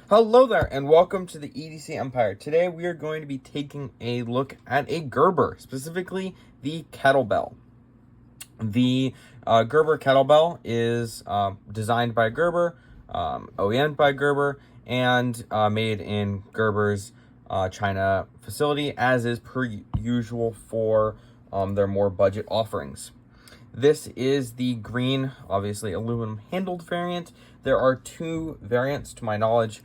Hello there, and welcome to the EDC Empire. Today we are going to be taking a look at a Gerber, specifically the Kettlebell. The Gerber Kettlebell is designed by Gerber, OEM'd by Gerber, and made in Gerber's China facility, as is per usual for their more budget offerings. This is the green, obviously aluminum handled variant. There are two variants, to my knowledge,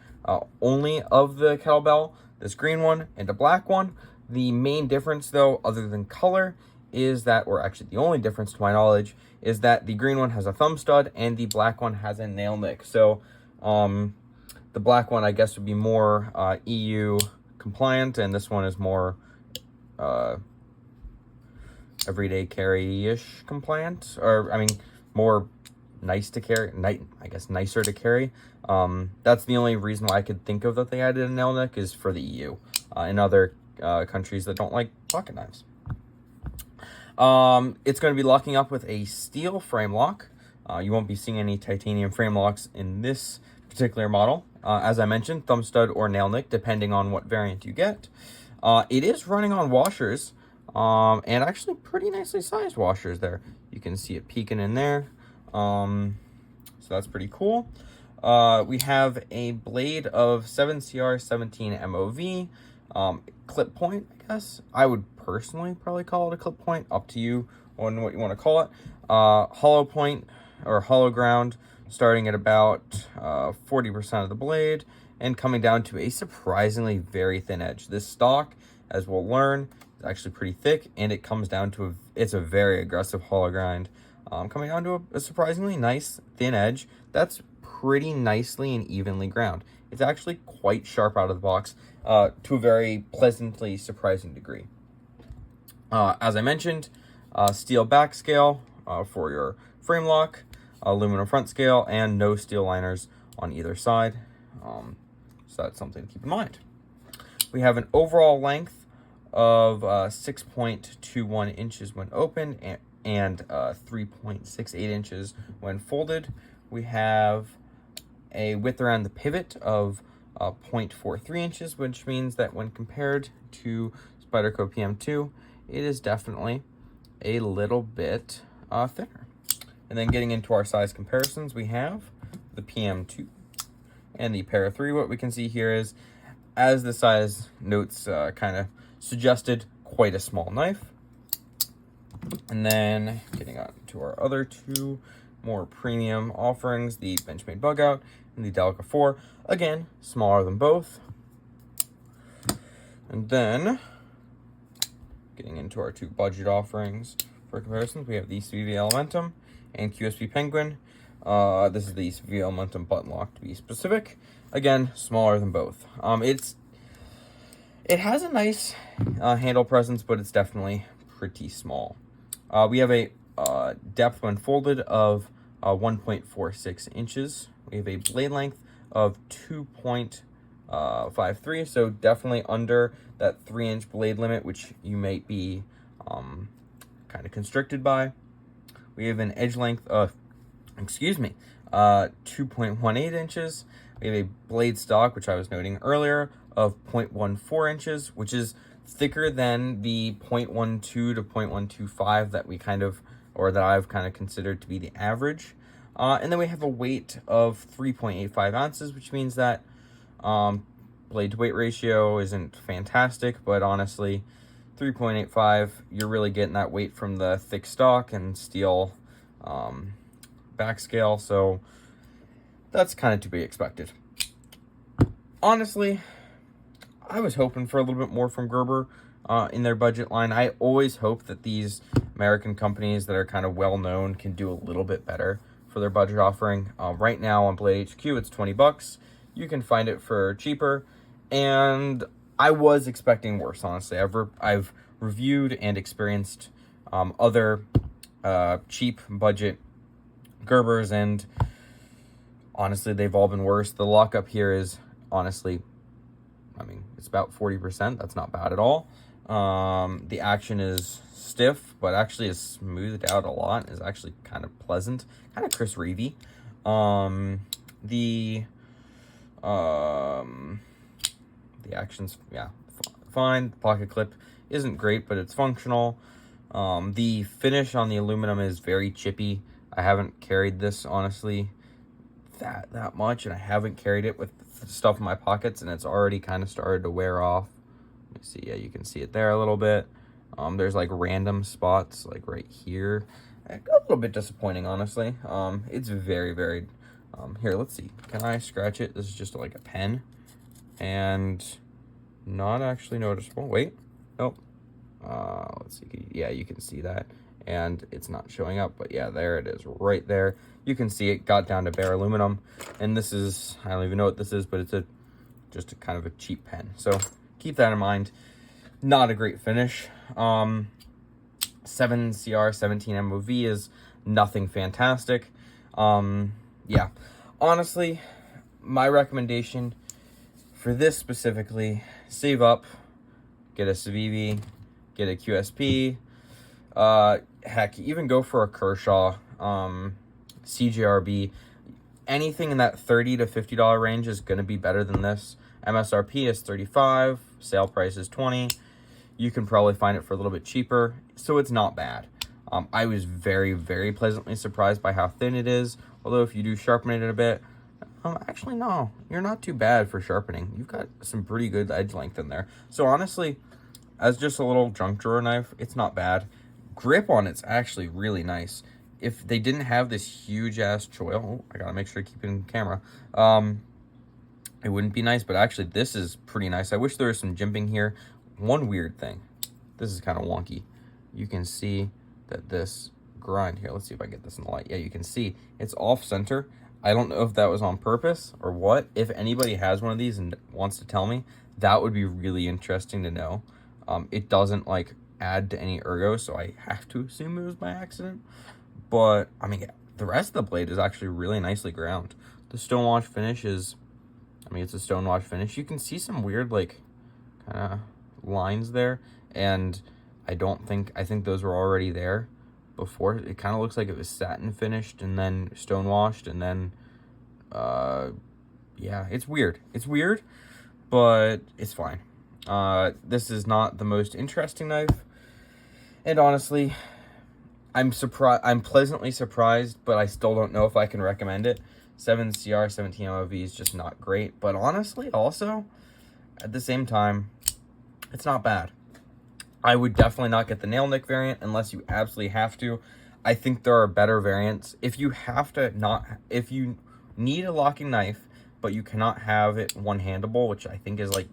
only of the kettlebell, this green one and a black one. The main difference, though, other than color, is that, or actually the only difference to my knowledge, is that the green one has a thumb stud and the black one has a nail nick. So the black one, I guess, would be more EU compliant, and this one is more everyday carry-ish compliant, or I mean, more nice to carry, I guess nicer to carry. That's the only reason why I could think of that they added a nail nick is for the EU. In other countries that don't like pocket knives. It's going to be locking up with a steel frame lock. You won't be seeing any titanium frame locks in this particular model. As I mentioned, thumb stud or nail nick, depending on what variant you get. It is running on washers, and actually pretty nicely sized washers there. You can see it peeking in there. So that's pretty cool. We have a blade of 7CR17 MOV, clip point, I guess. I would personally probably call it a clip point, up to you on what you want to call it. Hollow point or hollow ground starting at about 40% of the blade and coming down to a surprisingly very thin edge. This stock, as we'll learn, is actually pretty thick, and it comes down to it's a very aggressive hollow grind. Coming down to a surprisingly nice thin edge that's pretty nicely and evenly ground. It's actually quite sharp out of the box, to a very pleasantly surprising degree. As I mentioned, steel back scale for your frame lock, aluminum front scale, and no steel liners on either side. So that's something to keep in mind. We have an overall length of 6.21 inches when open, and 3.68 inches when folded. We have a width around the pivot of 0.43 inches, which means that when compared to Spyderco PM2, it is definitely a little bit thinner. And then getting into our size comparisons, we have the PM2 and the Para 3. What we can see here is, as the size notes kind of suggested, quite a small knife. And then getting on to our other two more premium offerings, the Benchmade Bug Out and the Delica 4. Again, smaller than both. And then getting into our two budget offerings for comparisons, we have the Civivi Elementum and QSP Penguin. This is the Civivi Elementum button lock, to be specific. Again, smaller than both. It has a nice handle presence, but it's definitely pretty small. We have a depth when folded of 1.46 inches. We have a blade length of 2.53, so definitely under that 3-inch blade limit, which you might be kind of constricted by. We have an edge length of, 2.18 inches. We have a blade stock, which I was noting earlier, of 0.14 inches, which is thicker than the 0.12 to 0.125 that we that I've kind of considered to be the average. And then we have a weight of 3.85 ounces, which means that blade to weight ratio isn't fantastic, but honestly, 3.85, you're really getting that weight from the thick stock and steel back scale, so that's kind of to be expected. Honestly, I was hoping for a little bit more from Gerber in their budget line. I always hope that these American companies that are kind of well-known can do a little bit better for their budget offering. Right now on Blade HQ, it's $20. You can find it for cheaper, and I was expecting worse, honestly. I've reviewed and experienced other cheap budget Gerbers, and honestly, they've all been worse. The lockup here is honestly, it's about 40%. That's not bad at all. The action is stiff, but actually is smoothed out a lot. Is actually kind of pleasant, kind of Chris Reevy. The The action's, yeah, fine. The pocket clip isn't great, but it's functional. The finish on the aluminum is very chippy. I haven't carried this, honestly, that much, and I haven't carried it with stuff in my pockets, and it's already kind of started to wear off. Let me see. Yeah, you can see it there a little bit. There's like random spots like right here. A little bit disappointing, honestly. It's very here, let's see. Can I scratch it? This is just like a pen, and not actually noticeable. Wait, nope. Let's see. Yeah, you can see that, and it's not showing up, but yeah, there it is, right there. You can see it got down to bare aluminum, and this is, I don't even know what this is, but it's just a kind of a cheap pen. So keep that in mind. Not a great finish. 7CR 17 MOV is nothing fantastic. Yeah, honestly, my recommendation for this specifically, save up, get a Civivi, get a QSP, heck, even go for a Kershaw, CJRB. Anything in that $30 to $50 range is going to be better than this. MSRP is $35, sale price is $20. You can probably find it for a little bit cheaper, so it's not bad. I was very pleasantly surprised by how thin it is, although if you do sharpen it a bit, actually no, you're not too bad for sharpening. You've got some pretty good edge length in there. So honestly, as just a little junk drawer knife, it's not bad. Grip on it's actually really nice. If they didn't have this huge ass choil, I gotta make sure I keep it in camera, it wouldn't be nice, but actually this is pretty nice. I wish there was some jimping here. One weird thing, this is kind of wonky. You can see that this grind here, let's see if I get this in the light. Yeah, you can see it's off center. I don't know if that was on purpose or what. If anybody has one of these and wants to tell me, that would be really interesting to know. It doesn't like add to any ergo, so I have to assume it was by accident. But I mean, the rest of the blade is actually really nicely ground. The stonewash finish is, I mean, it's a stonewash finish. You can see some weird like kind of lines there, and I think those were already there before. It kind of looks like it was satin finished and then stonewashed, and then yeah, it's weird, but it's fine. This is not the most interesting knife, and honestly, I'm pleasantly surprised, but I still don't know if I can recommend it. 7CR 17 MOV is just not great, but honestly, also at the same time, it's not bad. I would definitely not get the nail nick variant unless you absolutely have to. I think there are better variants. If you need a locking knife, but you cannot have it one-handable, which I think is like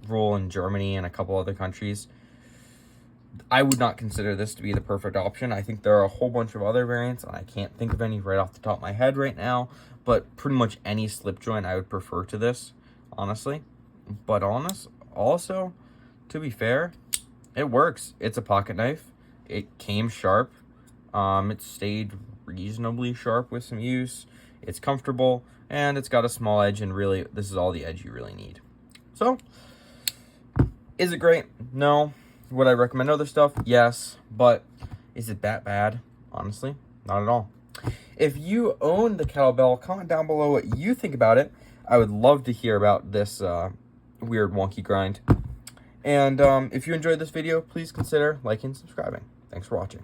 rule in Germany and a couple other countries, I would not consider this to be the perfect option. I think there are a whole bunch of other variants, and I can't think of any right off the top of my head right now, but pretty much any slip joint I would prefer to this, honestly. But also, to be fair, it works. It's a pocket knife. It came sharp. It stayed reasonably sharp with some use. It's comfortable, and it's got a small edge, and really, this is all the edge you really need. So, is it great? No. Would I recommend other stuff? Yes. But is it that bad? Honestly, not at all. If you own the kettlebell, comment down below what you think about it. I would love to hear about this weird wonky grind. And if you enjoyed this video, please consider liking and subscribing. Thanks for watching.